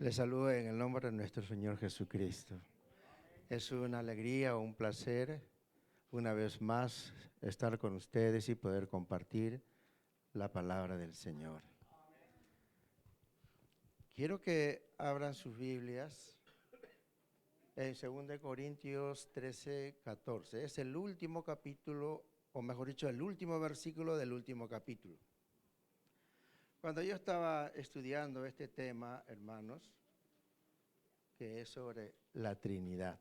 Les saludo en el nombre de nuestro Señor Jesucristo. Es una alegría, un placer, una vez más, estar con ustedes y poder compartir la palabra del Señor. Quiero que abran sus Biblias en 2 Corintios 13, 14. Es el último capítulo, o mejor dicho, el último versículo del último capítulo. Cuando yo estaba estudiando este tema, hermanos, que es sobre la Trinidad,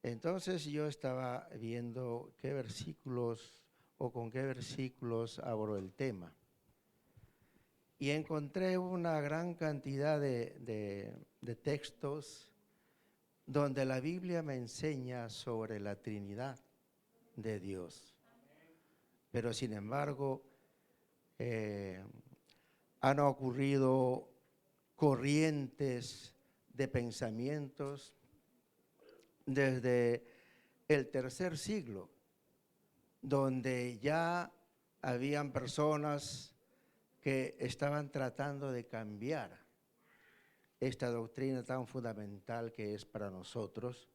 entonces yo estaba viendo qué versículos o con qué versículos abro el tema. Y encontré una gran cantidad de textos donde la Biblia me enseña sobre la Trinidad de Dios. Pero sin embargo, han ocurrido corrientes de pensamientos desde el tercer siglo, donde ya habían personas que estaban tratando de cambiar esta doctrina tan fundamental que es para nosotros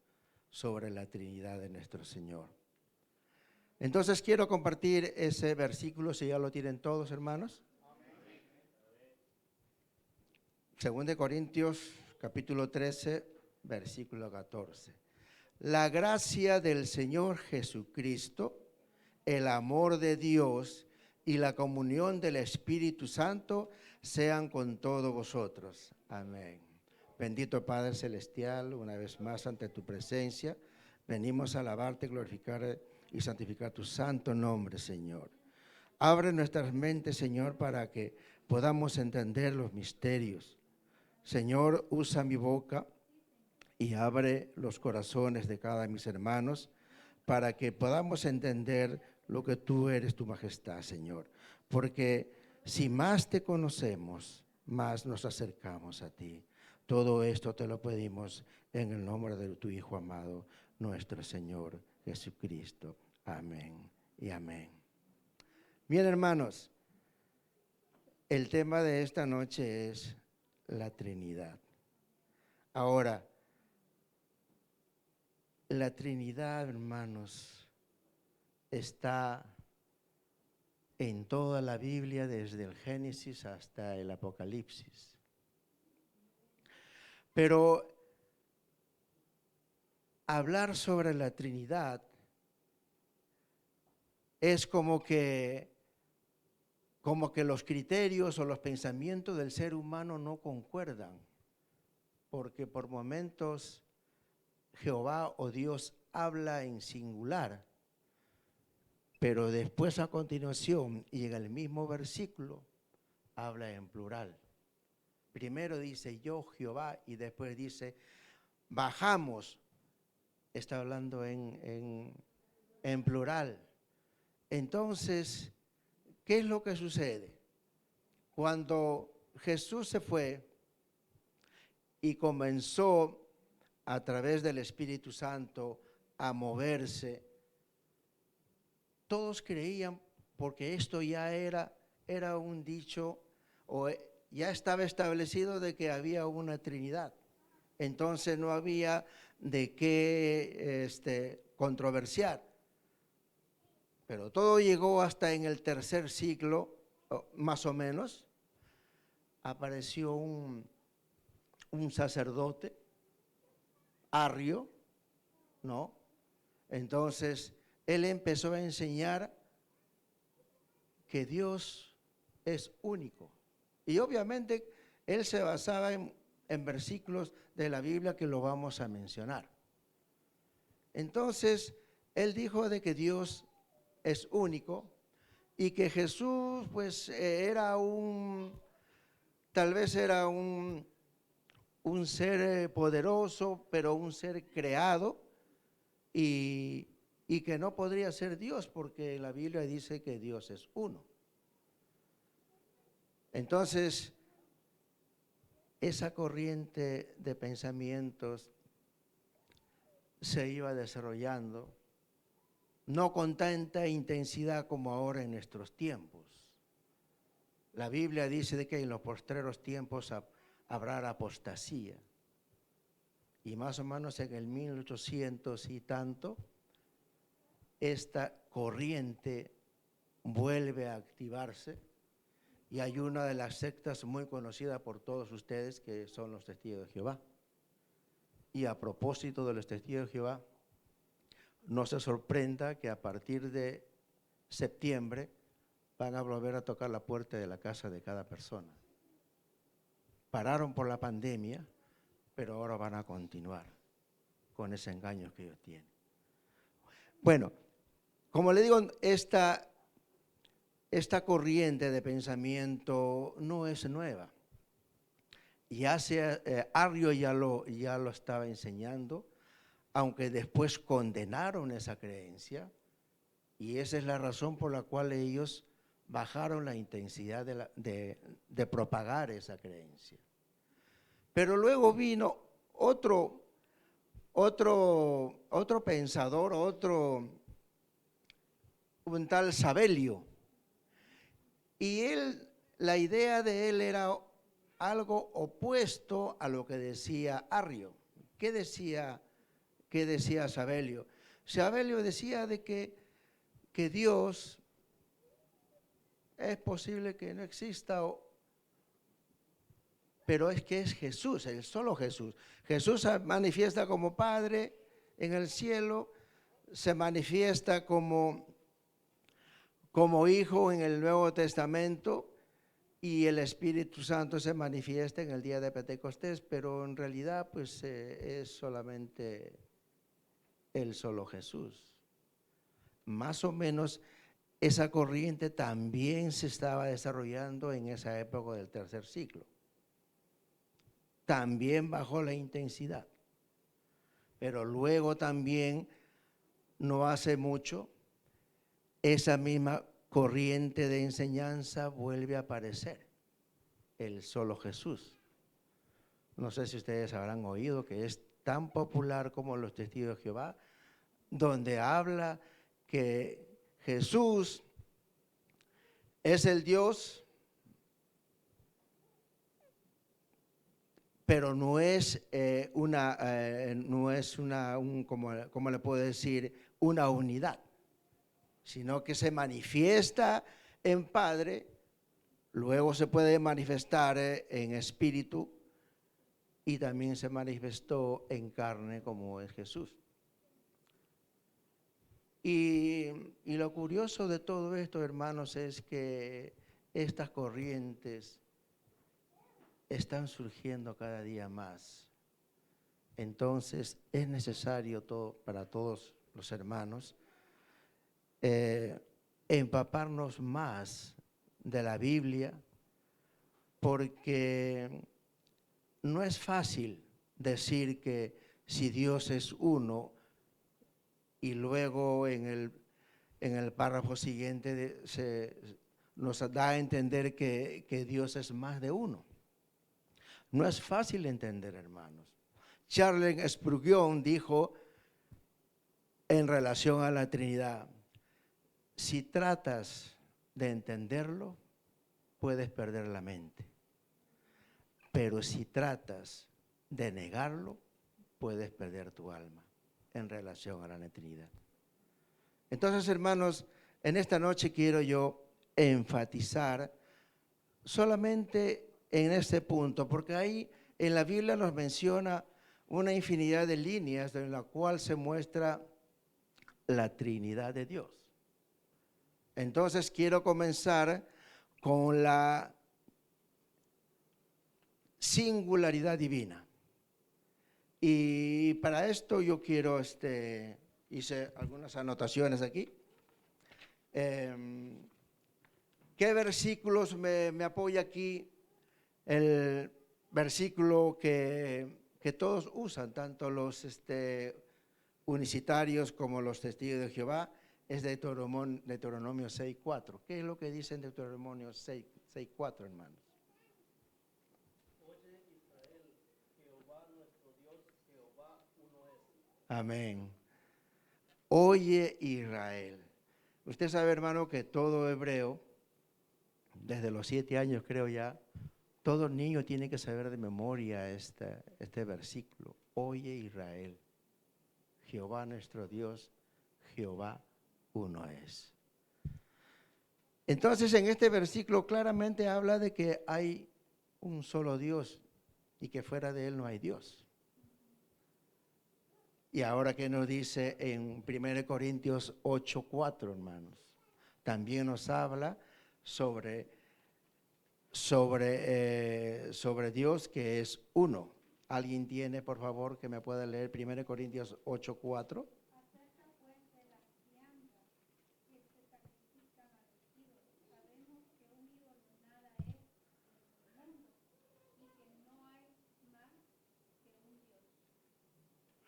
sobre la Trinidad de nuestro Señor. Entonces quiero compartir ese versículo, si ya lo tienen todos, hermanos. 2 Corintios capítulo 13, versículo 14. La gracia del Señor Jesucristo, el amor de Dios y la comunión del Espíritu Santo sean con todos vosotros. Amén. Bendito Padre Celestial, una vez más ante tu presencia, venimos a alabarte, glorificar y santificar tu santo nombre, Señor. Abre nuestras mentes, Señor, para que podamos entender los misterios. Señor, usa mi boca y abre los corazones de cada de mis hermanos para que podamos entender lo que tú eres, tu majestad, Señor. Porque si más te conocemos, más nos acercamos a ti. Todo esto te lo pedimos en el nombre de tu Hijo amado, nuestro Señor Jesucristo. Amén y amén. Bien, hermanos, el tema de esta noche es la Trinidad. Ahora, la Trinidad, hermanos, está en toda la Biblia, desde el Génesis hasta el Apocalipsis. Pero hablar sobre la Trinidad es como que los criterios o los pensamientos del ser humano no concuerdan, porque por momentos Jehová o Dios habla en singular, pero después a continuación, y en el mismo versículo, habla en plural. Primero dice yo Jehová y después dice bajamos, está hablando en plural. Entonces, ¿qué es lo que sucede? Cuando Jesús se fue y comenzó a través del Espíritu Santo a moverse, todos creían, porque esto ya era un dicho, o ya estaba establecido de que había una Trinidad. Entonces no había de qué controversiar. Pero todo llegó hasta en el tercer siglo, más o menos. Apareció un sacerdote, Arrio, ¿no? Entonces, él empezó a enseñar que Dios es único. Y obviamente, él se basaba en versículos de la Biblia que lo vamos a mencionar. Entonces, él dijo de que Dios es único y que Jesús pues tal vez era un ser poderoso, pero un ser creado y que no podría ser Dios porque la Biblia dice que Dios es uno. Entonces, esa corriente de pensamientos se iba desarrollando, no con tanta intensidad como ahora en nuestros tiempos. La Biblia dice de que en los postreros tiempos habrá apostasía. Y más o menos en el 1800 y tanto, esta corriente vuelve a activarse. Y hay una de las sectas muy conocida por todos ustedes que son los Testigos de Jehová. Y a propósito de los Testigos de Jehová, no se sorprenda que a partir de septiembre van a volver a tocar la puerta de la casa de cada persona. Pararon por la pandemia, pero ahora van a continuar con ese engaño que ellos tienen. Bueno, como le digo, esta corriente de pensamiento no es nueva. Arrio ya lo estaba enseñando, aunque después condenaron esa creencia, y esa es la razón por la cual ellos bajaron la intensidad de propagar esa creencia. Pero luego vino otro pensador, un tal Sabelio, y la idea de él era algo opuesto a lo que decía Arrio. ¿Qué decía Sabelio? Sabelio decía de que Dios es posible que no exista, pero es que es Jesús, el solo Jesús. Jesús se manifiesta como Padre en el cielo, se manifiesta como Hijo en el Nuevo Testamento, y el Espíritu Santo se manifiesta en el día de Pentecostés, pero en realidad pues es solamente el solo Jesús. Más o menos esa corriente también se estaba desarrollando en esa época del tercer siglo. También bajó la intensidad, pero luego también, no hace mucho, esa misma corriente de enseñanza vuelve a aparecer, el solo Jesús. No sé si ustedes habrán oído que es tan popular como los Testigos de Jehová, donde habla que Jesús es el Dios, pero no es ¿cómo le puedo decir? Una unidad, sino que se manifiesta en Padre, luego se puede manifestar en Espíritu, y también se manifestó en carne como es Jesús. Y lo curioso de todo esto, hermanos, es que estas corrientes están surgiendo cada día más. Entonces es necesario para todos los hermanos empaparnos más de la Biblia, porque no es fácil decir que si Dios es uno y luego en el párrafo siguiente nos da a entender que Dios es más de uno. No es fácil entender, hermanos. Charles Spurgeon dijo en relación a la Trinidad: si tratas de entenderlo, puedes perder la mente. Pero si tratas de negarlo, puedes perder tu alma en relación a la Trinidad. Entonces, hermanos, en esta noche quiero yo enfatizar solamente en este punto, porque ahí en la Biblia nos menciona una infinidad de líneas en la cual se muestra la Trinidad de Dios. Entonces quiero comenzar con la singularidad divina. Y para esto yo quiero, hice algunas anotaciones aquí. ¿Qué versículos me apoya aquí? El versículo que todos usan, tanto los unicitarios como los testigos de Jehová, es Deuteronomio 6:4. ¿Qué es lo que dice en Deuteronomio 6:4, hermanos? Oye Israel, Jehová nuestro Dios, Jehová uno es. Amén. Oye Israel. Usted sabe, hermano, que todo hebreo desde los 7 años creo ya, todo niño tiene que saber de memoria este versículo. Oye Israel, Jehová nuestro Dios, Jehová uno es. Entonces en este versículo claramente habla de que hay un solo Dios y que fuera de él no hay Dios. Y ahora que nos dice en 1 Corintios 8:4, hermanos, también nos habla sobre Dios que es uno. ¿Alguien tiene, por favor, que me pueda leer 1 Corintios 8:4?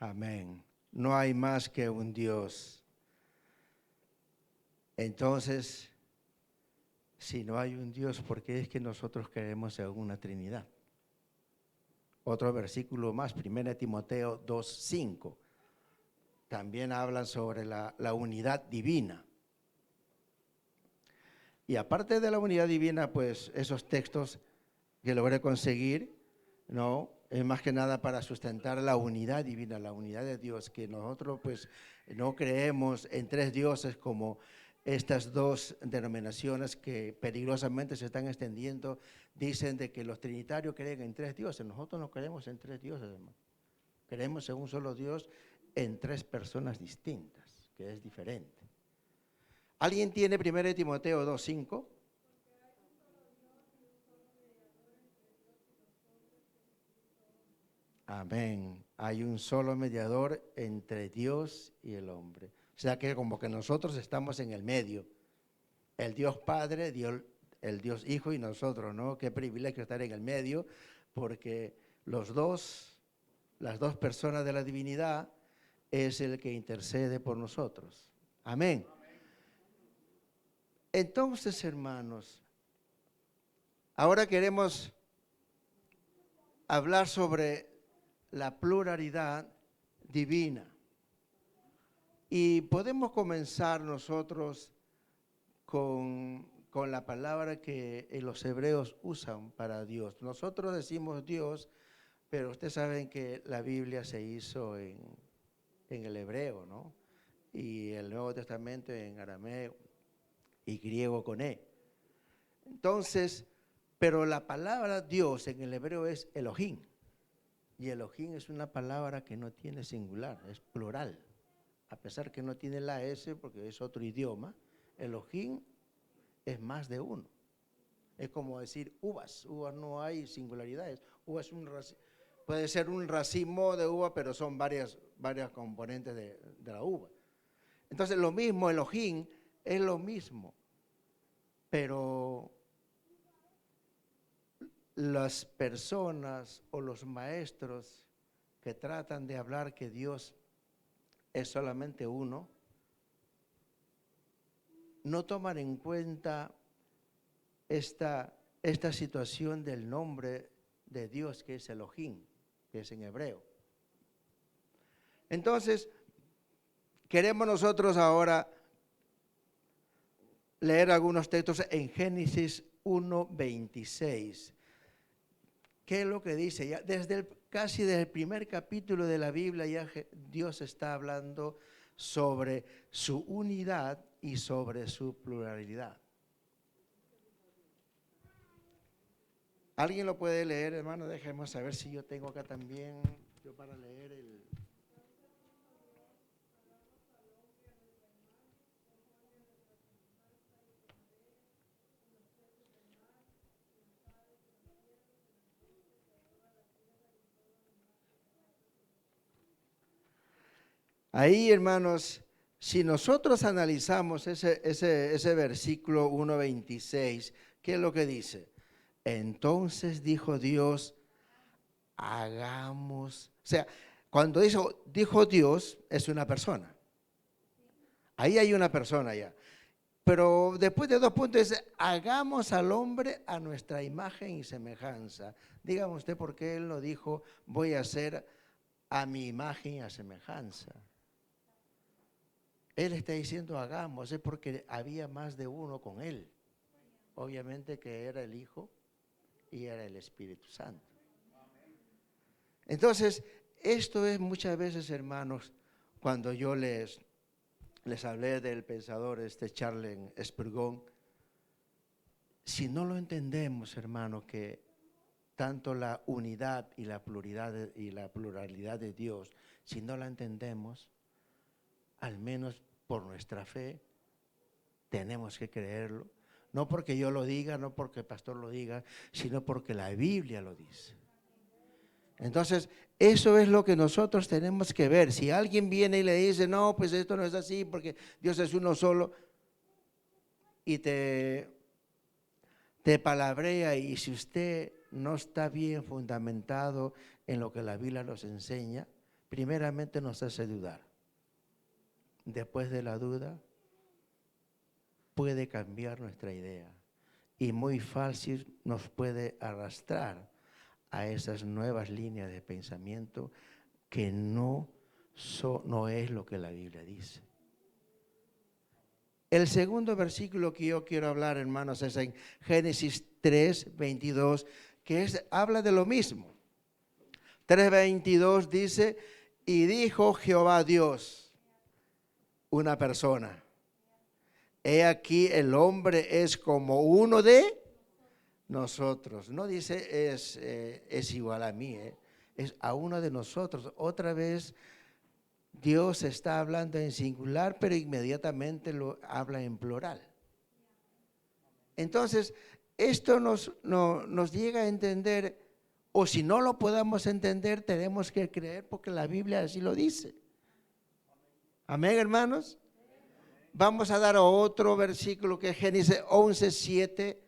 Amén. No hay más que un Dios. Entonces, si no hay un Dios, ¿por qué es que nosotros creemos en una Trinidad? Otro versículo más, 1 Timoteo 2:5. También hablan sobre la unidad divina. Y aparte de la unidad divina, pues esos textos que logré conseguir, ¿no? Es más que nada para sustentar la unidad divina, la unidad de Dios, que nosotros pues no creemos en 3 dioses como estas 2 denominaciones que peligrosamente se están extendiendo. Dicen de que los trinitarios creen en 3 dioses. Nosotros no creemos en 3 dioses, hermano. Creemos en un solo Dios en 3 personas distintas, que es diferente. ¿Alguien tiene 1 Timoteo 2:5? Amén. Hay un solo mediador entre Dios y el hombre. O sea que como que nosotros estamos en el medio. El Dios Padre, el Dios Hijo y nosotros, ¿no? Qué privilegio estar en el medio, porque las dos personas de la divinidad es el que intercede por nosotros. Amén. Entonces, hermanos, ahora queremos hablar sobre la pluralidad divina. Y podemos comenzar nosotros con la palabra que los hebreos usan para Dios. Nosotros decimos Dios, pero ustedes saben que la Biblia se hizo en el hebreo, ¿no? Y el Nuevo Testamento en arameo y griego con E. Entonces, pero la palabra Dios en el hebreo es Elohim. Y Elohim es una palabra que no tiene singular, es plural. A pesar que no tiene la S porque es otro idioma, Elohim es más de uno. Es como decir uvas. Uvas no hay singularidades. Uvas puede ser un racimo de uva, pero son varias componentes de la uva. Entonces lo mismo, Elohim es lo mismo. Pero las personas o los maestros que tratan de hablar que Dios es solamente uno, no toman en cuenta esta situación del nombre de Dios que es Elohim, que es en hebreo. Entonces, queremos nosotros ahora leer algunos textos en Génesis 1:26. ¿Qué es lo que dice? Ya casi desde el primer capítulo de la Biblia ya Dios está hablando sobre su unidad y sobre su pluralidad. ¿Alguien lo puede leer, hermano? Déjeme saber si yo tengo acá también, yo para leer el... Ahí, hermanos, si nosotros analizamos ese versículo 1:26, ¿qué es lo que dice? Entonces dijo Dios, hagamos. O sea, cuando dijo Dios, es una persona. Ahí hay una persona ya. Pero después de 2 puntos dice, hagamos al hombre a nuestra imagen y semejanza. Dígame usted por qué él no dijo, voy a hacer a mi imagen y a semejanza. Él está diciendo hagamos, es porque había más de uno con él. obviamente que era el Hijo y era el Espíritu Santo. Entonces, esto es muchas veces, hermanos, cuando yo les hablé del pensador Charles Spurgeon, si no lo entendemos, hermanos, que tanto la unidad y la pluralidad de Dios, si no la entendemos, al menos por nuestra fe, tenemos que creerlo. No porque yo lo diga, no porque el pastor lo diga, sino porque la Biblia lo dice. Entonces, eso es lo que nosotros tenemos que ver. Si alguien viene y le dice, no, pues esto no es así porque Dios es uno solo, y te palabrea, y si usted no está bien fundamentado en lo que la Biblia nos enseña, primeramente nos hace dudar. Después de la duda, puede cambiar nuestra idea y muy fácil nos puede arrastrar a esas nuevas líneas de pensamiento que no es lo que la Biblia dice. El segundo versículo que yo quiero hablar, hermanos, es en Génesis 3:22, que habla de lo mismo. 3:22 dice, y dijo Jehová Dios, una persona, he aquí el hombre es como uno de nosotros. No dice es igual a mí, es a uno de nosotros. Otra vez Dios está hablando en singular, pero inmediatamente lo habla en plural. Entonces, esto nos llega a entender, o si no lo podamos entender, tenemos que creer porque la Biblia así lo dice. Amén, hermanos. Vamos a dar otro versículo que es Génesis 11:7,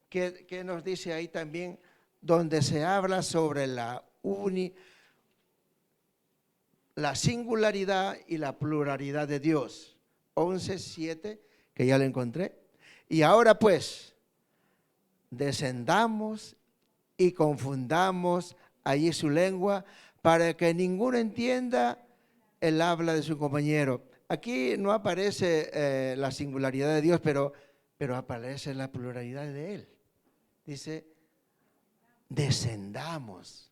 que nos dice ahí también, donde se habla sobre la singularidad y la pluralidad de Dios. 11:7, que ya lo encontré. Y ahora pues, descendamos y confundamos allí su lengua para que ninguno entienda el habla de su compañero. Aquí no aparece la singularidad de Dios, pero aparece la pluralidad de Él. Dice, descendamos.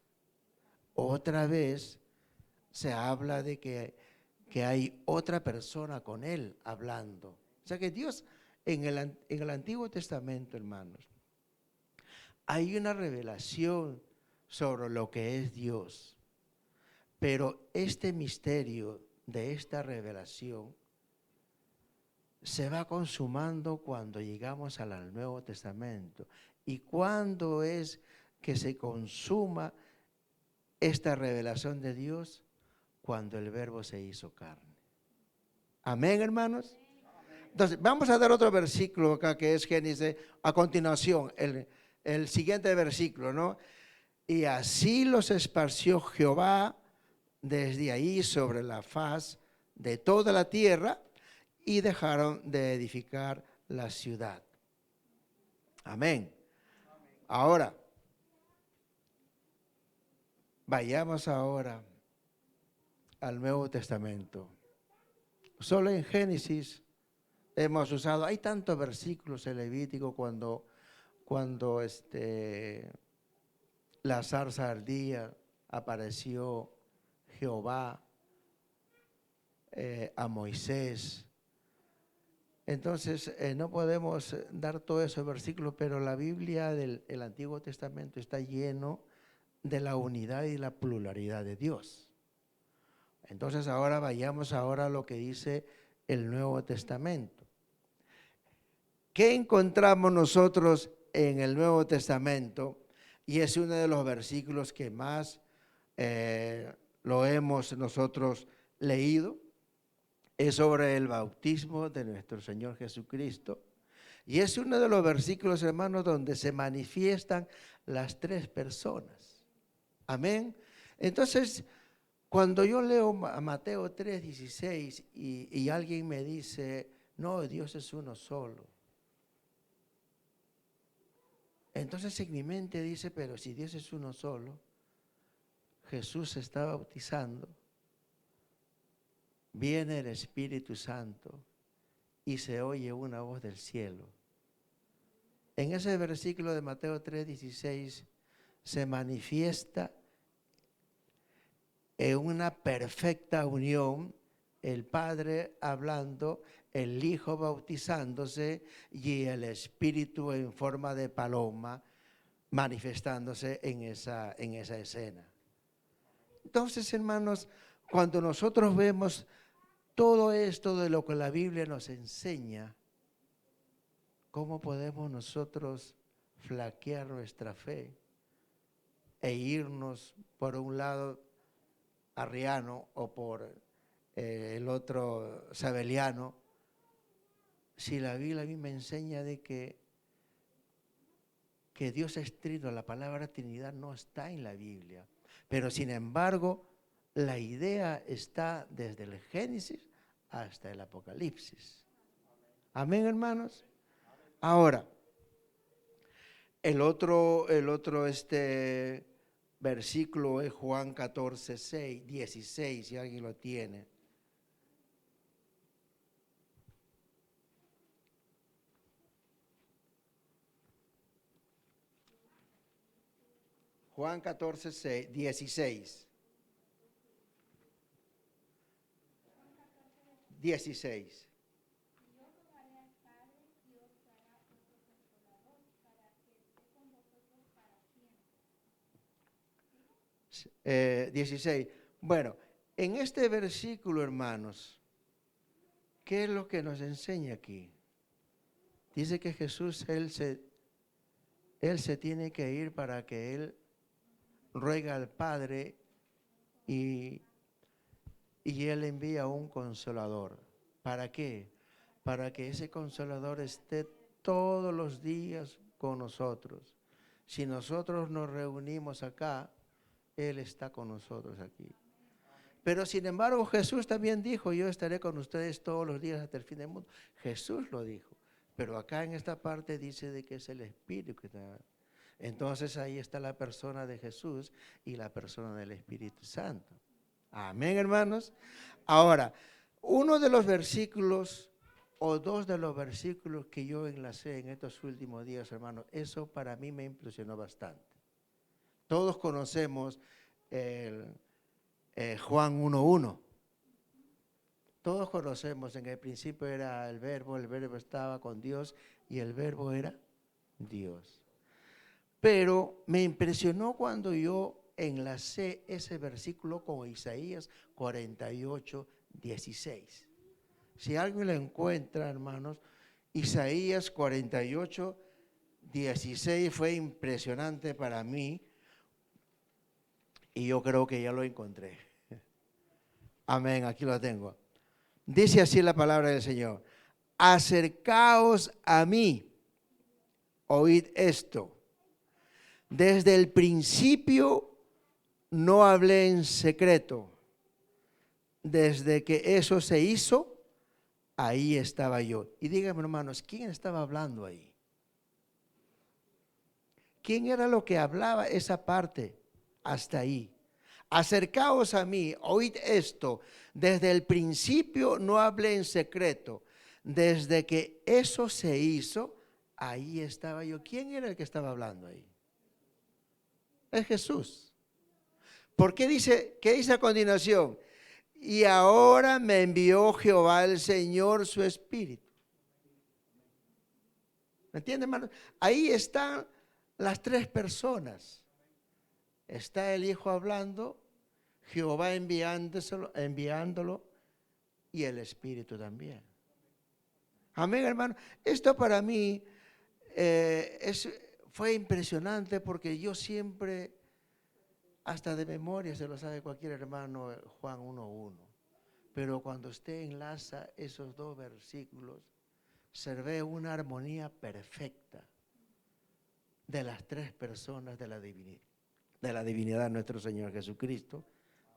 Otra vez se habla de que hay otra persona con Él hablando. O sea que Dios, en el Antiguo Testamento, hermanos, hay una revelación sobre lo que es Dios. Pero este misterio de esta revelación se va consumando cuando llegamos al Nuevo Testamento. ¿Y cuándo es que se consuma esta revelación de Dios? Cuando el Verbo se hizo carne. Amén, hermanos. Entonces, vamos a dar otro versículo acá que es Génesis, a continuación, el siguiente versículo, ¿no? Y así los esparció Jehová desde ahí sobre la faz de toda la tierra, y dejaron de edificar la ciudad. Amén. Ahora, vayamos ahora al Nuevo Testamento. Solo en Génesis hemos usado, hay tantos versículos en Levítico cuando la zarza ardía, apareció Jehová a Moisés. Entonces, no podemos dar todos esos versículos, pero la Biblia del Antiguo Testamento está lleno de la unidad y la pluralidad de Dios. Entonces, ahora vayamos a lo que dice el Nuevo Testamento. ¿Qué encontramos nosotros en el Nuevo Testamento? Y es uno de los versículos que más lo hemos nosotros leído. Es sobre el bautismo de nuestro Señor Jesucristo. Y es uno de los versículos, hermanos, donde se manifiestan las tres personas. Amén. Entonces, cuando yo leo Mateo 3:16 y alguien me dice, no, Dios es uno solo. Entonces en mi mente dice, pero si Dios es uno solo, Jesús se está bautizando, viene el Espíritu Santo y se oye una voz del cielo. En ese versículo de Mateo 3:16 se manifiesta en una perfecta unión, el Padre hablando, el Hijo bautizándose y el Espíritu en forma de paloma manifestándose en esa escena. Entonces, hermanos, cuando nosotros vemos todo esto de lo que la Biblia nos enseña, ¿cómo podemos nosotros flaquear nuestra fe e irnos por un lado arriano o por el otro sabeliano, si la Biblia a mí me enseña de que Dios es trino, la palabra Trinidad no está en la Biblia, pero sin embargo la idea está desde el Génesis hasta el Apocalipsis. Amén, hermanos. Ahora, el otro versículo es Juan 16, si alguien lo tiene. Juan 16. Bueno, en este versículo, hermanos, ¿qué es lo que nos enseña aquí? Dice que Jesús, Él se tiene que ir para que Él ruega al Padre y Él envía un consolador. ¿Para qué? Para que ese consolador esté todos los días con nosotros. Si nosotros nos reunimos acá, Él está con nosotros aquí. Pero sin embargo Jesús también dijo, yo estaré con ustedes todos los días hasta el fin del mundo. Jesús lo dijo. Pero acá en esta parte dice de que es el Espíritu que está. Entonces ahí está la persona de Jesús y la persona del Espíritu Santo. Amén, hermanos. Ahora, uno de los versículos o dos de los versículos que yo enlacé en estos últimos días, hermanos, eso para mí me impresionó bastante. Todos conocemos Juan 1:1. Todos conocemos, en el principio era el verbo estaba con Dios y el verbo era Dios. Pero me impresionó cuando yo enlacé ese versículo con Isaías 48:16. Si alguien lo encuentra, hermanos, Isaías 48:16 fue impresionante para mí y yo creo que ya lo encontré. Amén, aquí lo tengo. Dice así la palabra del Señor: acercaos a mí, oíd esto. Desde el principio no hablé en secreto. Desde que eso se hizo, ahí estaba yo. Y díganme, hermanos, ¿quién estaba hablando ahí? ¿Quién era lo que hablaba esa parte hasta ahí? Acercaos a mí, oíd esto. Desde el principio no hablé en secreto. Desde que eso se hizo, ahí estaba yo. ¿Quién era el que estaba hablando ahí? Es Jesús. ¿Por qué dice? ¿Qué dice a continuación? Y ahora me envió Jehová el Señor su Espíritu. ¿Me entienden, hermano? Ahí están las tres personas. Está el Hijo hablando, Jehová enviándolo y el Espíritu también. Amén, hermano. Esto para mí fue impresionante porque yo siempre, hasta de memoria se lo sabe cualquier hermano, Juan 1:1. Pero cuando usted enlaza esos dos versículos, se ve una armonía perfecta de las tres personas de la divinidad de nuestro Señor Jesucristo,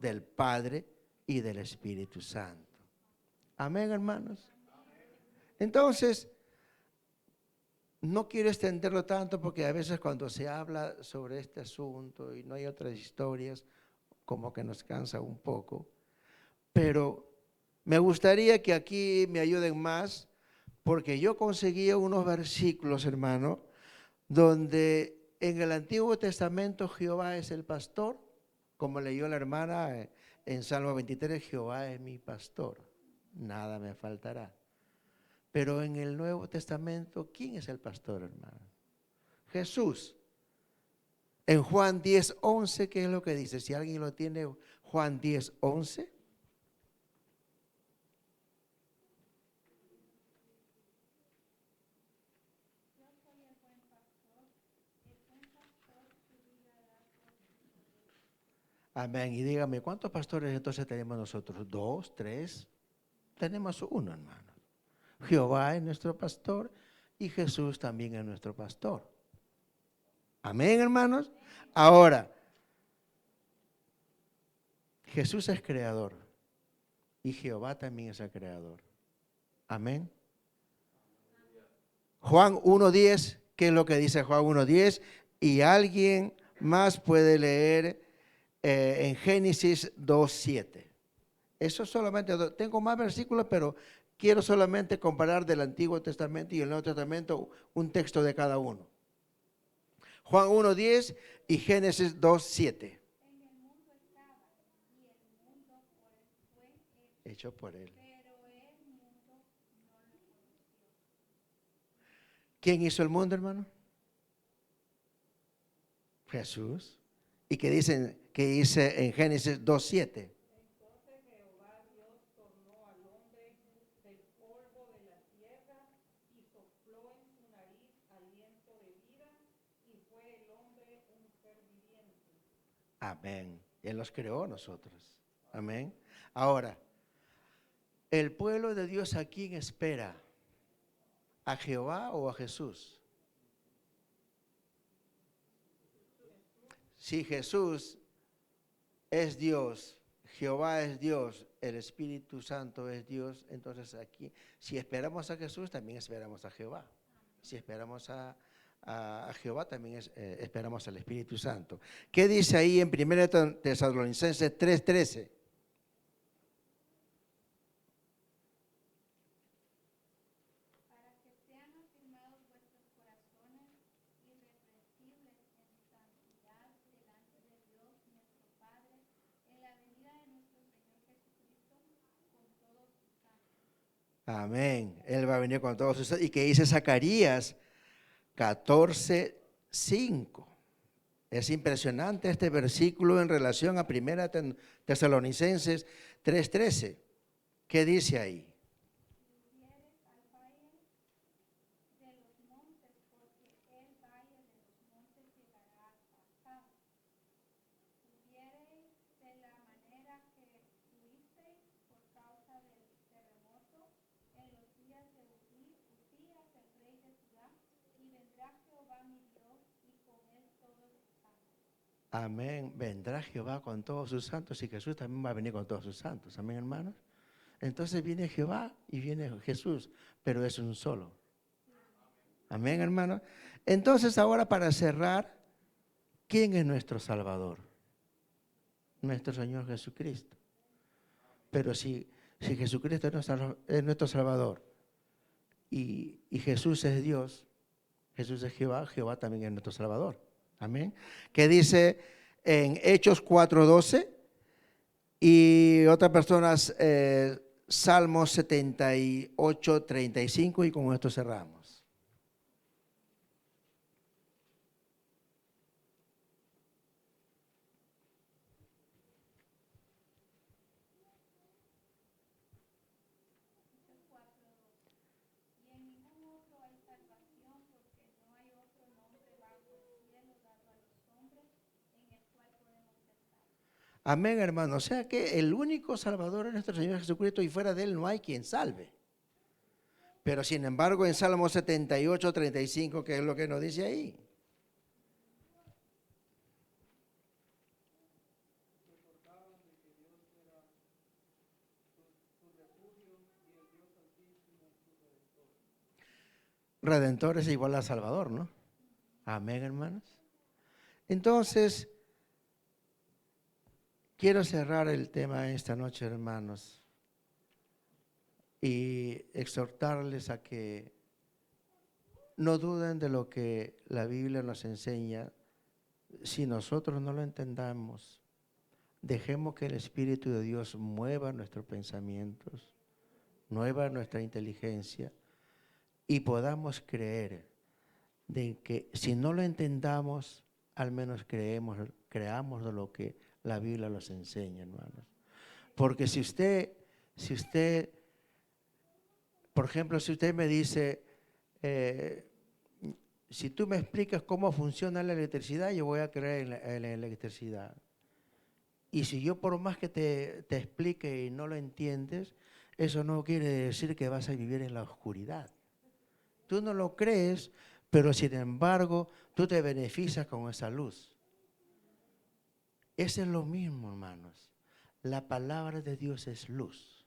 del Padre y del Espíritu Santo. Amén, hermanos. Entonces, no quiero extenderlo tanto porque a veces cuando se habla sobre este asunto y no hay otras historias, como que nos cansa un poco. Pero me gustaría que aquí me ayuden más porque yo conseguí unos versículos, hermano, donde en el Antiguo Testamento Jehová es el pastor, como leyó la hermana en Salmo 23, Jehová es mi pastor, nada me faltará. Pero en el Nuevo Testamento, ¿quién es el pastor, hermano? Jesús. En Juan 10:11, ¿qué es lo que dice? Si alguien lo tiene, Juan 10:11. Amén. Y dígame, ¿cuántos pastores entonces tenemos nosotros? ¿2, 3? Tenemos uno, hermano. Jehová es nuestro pastor y Jesús también es nuestro pastor. Amén, hermanos. Ahora, Jesús es creador y Jehová también es el creador. Amén. Juan 1:10, ¿qué es lo que dice Juan 1:10? Y alguien más puede leer en Génesis 2:7. Eso solamente, tengo más versículos, pero quiero solamente comparar del Antiguo Testamento y el Nuevo Testamento un texto de cada uno. Juan 1:10 y Génesis 2:7. Hecho por él. ¿Quién hizo el mundo, hermano? Jesús. ¿Y qué dice en Génesis 2:7? Amén. Él los creó a nosotros. Amén. Ahora, el pueblo de Dios, ¿a quién espera? ¿A Jehová o a Jesús? Si Jesús es Dios, Jehová es Dios, el Espíritu Santo es Dios, entonces aquí, si esperamos a Jesús, también esperamos a Jehová. Si esperamos a Jehová, también esperamos al Espíritu Santo. ¿Qué dice ahí en 1 Tesalonicenses 3:13? Amén. Él va a venir con todos ustedes. ¿Y qué dice Zacarías 14:5? Es impresionante este versículo en relación a 1 Tesalonicenses 3:13. ¿Qué dice ahí? Amén. Vendrá Jehová con todos sus santos y Jesús también va a venir con todos sus santos. Amén, hermanos. Entonces viene Jehová y viene Jesús, pero es un solo. Amén, hermanos. Entonces ahora para cerrar, ¿quién es nuestro Salvador? Nuestro Señor Jesucristo. Pero si Jesucristo es nuestro Salvador y Jesús es Dios, Jesús es Jehová, Jehová también es nuestro Salvador. Amén. Que dice en Hechos 4:12 y otras personas, Salmos 78:35, y con esto cerramos. Amén, hermano. O sea que el único Salvador es nuestro Señor Jesucristo y fuera de Él no hay quien salve. Pero sin embargo en Salmo 78:35, ¿qué es lo que nos dice ahí? Redentor es igual a Salvador, ¿no? Amén, hermanos. Entonces, quiero cerrar el tema esta noche, hermanos, y exhortarles a que no duden de lo que la Biblia nos enseña. Si nosotros no lo entendamos, dejemos que el Espíritu de Dios mueva nuestros pensamientos, mueva nuestra inteligencia y podamos creer de que si no lo entendamos, al menos creamos de lo que la Biblia nos enseña, hermanos. Porque si usted, por ejemplo, si usted me dice, si tú me explicas cómo funciona la electricidad, yo voy a creer en la electricidad. Y si yo por más que te explique y no lo entiendes, eso no quiere decir que vas a vivir en la oscuridad. Tú no lo crees, pero sin embargo, tú te beneficias con esa luz. Eso es lo mismo, hermanos. La palabra de Dios es luz.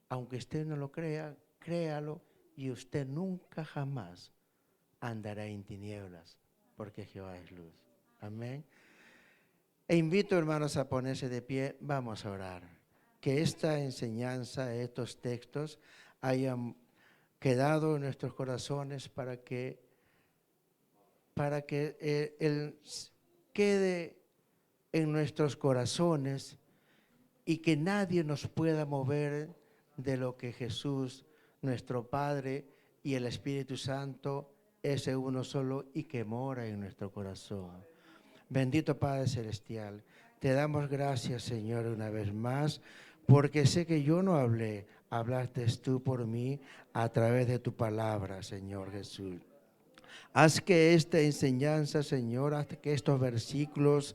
Aunque usted no lo crea, créalo y usted nunca jamás andará en tinieblas, porque Jehová es luz. Amén. E invito, hermanos, a ponerse de pie. Vamos a orar. Que esta enseñanza, estos textos, hayan quedado en nuestros corazones para que Él quede en nuestros corazones y que nadie nos pueda mover de lo que Jesús, nuestro Padre y el Espíritu Santo, ese uno solo y que mora en nuestro corazón. Bendito Padre Celestial, te damos gracias, Señor, una vez más, porque sé que yo no hablé, hablaste tú por mí a través de tu palabra, Señor Jesús. Haz que esta enseñanza, Señor, haz que estos versículos